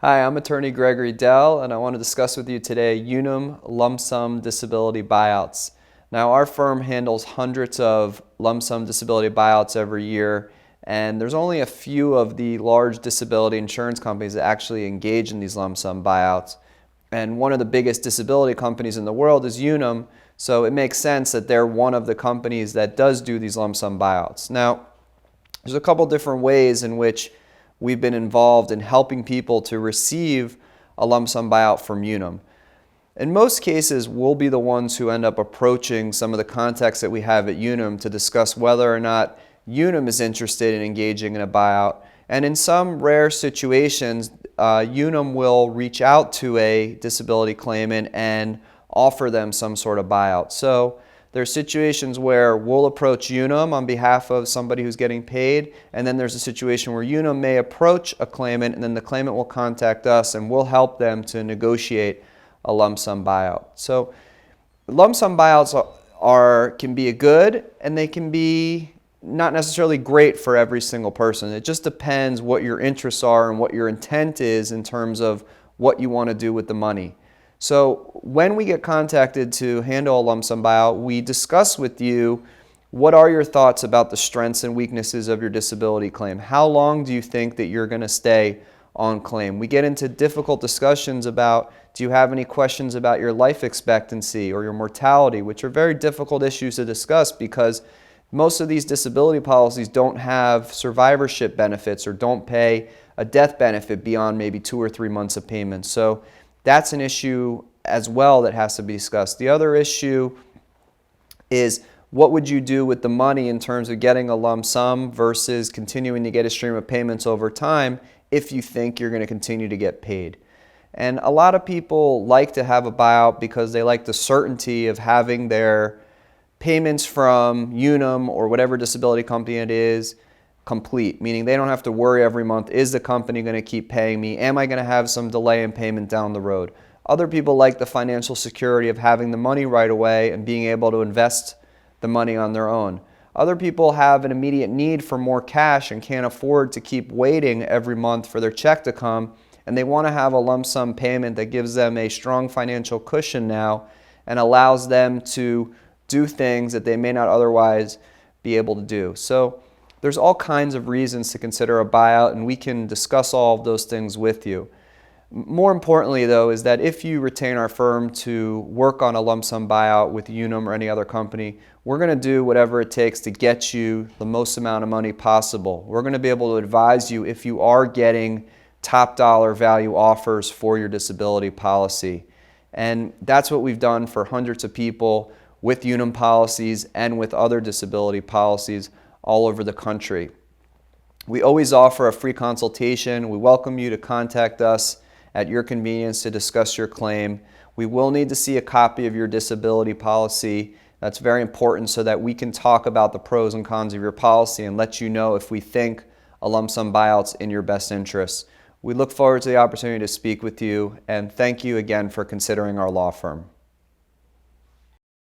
Hi, I'm attorney Gregory Dell, and I want to discuss with you today Unum lump sum disability buyouts. Now, our firm handles hundreds of lump sum disability buyouts every year, and there's only a few of the large disability insurance companies that actually engage in these lump sum buyouts. And one of the biggest disability companies in the world is Unum, so it makes sense that they're one of the companies that does do these lump sum buyouts. Now, there's a couple different ways in which we've been involved in helping people to receive a lump sum buyout from Unum. In most cases, we'll be the ones who end up approaching some of the contacts that we have at Unum to discuss whether or not Unum is interested in engaging in a buyout. And in some rare situations, Unum will reach out to a disability claimant and offer them some sort of buyout. So there's situations where we'll approach Unum on behalf of somebody who's getting paid, and then there's a situation where Unum may approach a claimant, and then the claimant will contact us and we'll help them to negotiate a lump sum buyout. So lump sum buyouts can be good, and they can be not necessarily great for every single person. It just depends what your interests are and what your intent is in terms of what you want to do with the money. So when we get contacted to handle a lump sum buyout, we discuss with you what are your thoughts about the strengths and weaknesses of your disability claim. How long do you think that you're going to stay on claim? We get into difficult discussions about, do you have any questions about your life expectancy or your mortality, which are very difficult issues to discuss because most of these disability policies don't have survivorship benefits or don't pay a death benefit beyond maybe 2 or 3 months of payment. So that's an issue as well that has to be discussed. The other issue is, what would you do with the money in terms of getting a lump sum versus continuing to get a stream of payments over time if you think you're going to continue to get paid. And a lot of people like to have a buyout because they like the certainty of having their payments from Unum or whatever disability company it is complete, meaning they don't have to worry every month, is the company going to keep paying me? Am I going to have some delay in payment down the road? Other people like the financial security of having the money right away and being able to invest the money on their own. Other people have an immediate need for more cash and can't afford to keep waiting every month for their check to come, and they want to have a lump sum payment that gives them a strong financial cushion now and allows them to do things that they may not otherwise be able to do. So there's all kinds of reasons to consider a buyout, and we can discuss all of those things with you. More importantly, though, is that if you retain our firm to work on a lump sum buyout with Unum or any other company, we're going to do whatever it takes to get you the most amount of money possible. We're going to be able to advise you if you are getting top dollar value offers for your disability policy. And that's what we've done for hundreds of people with Unum policies and with other disability policies all over the country. We always offer a free consultation. We welcome you to contact us at your convenience to discuss your claim. We will need to see a copy of your disability policy. That's very important so that we can talk about the pros and cons of your policy and let you know if we think a lump sum buyout's in your best interest. We look forward to the opportunity to speak with you, and thank you again for considering our law firm.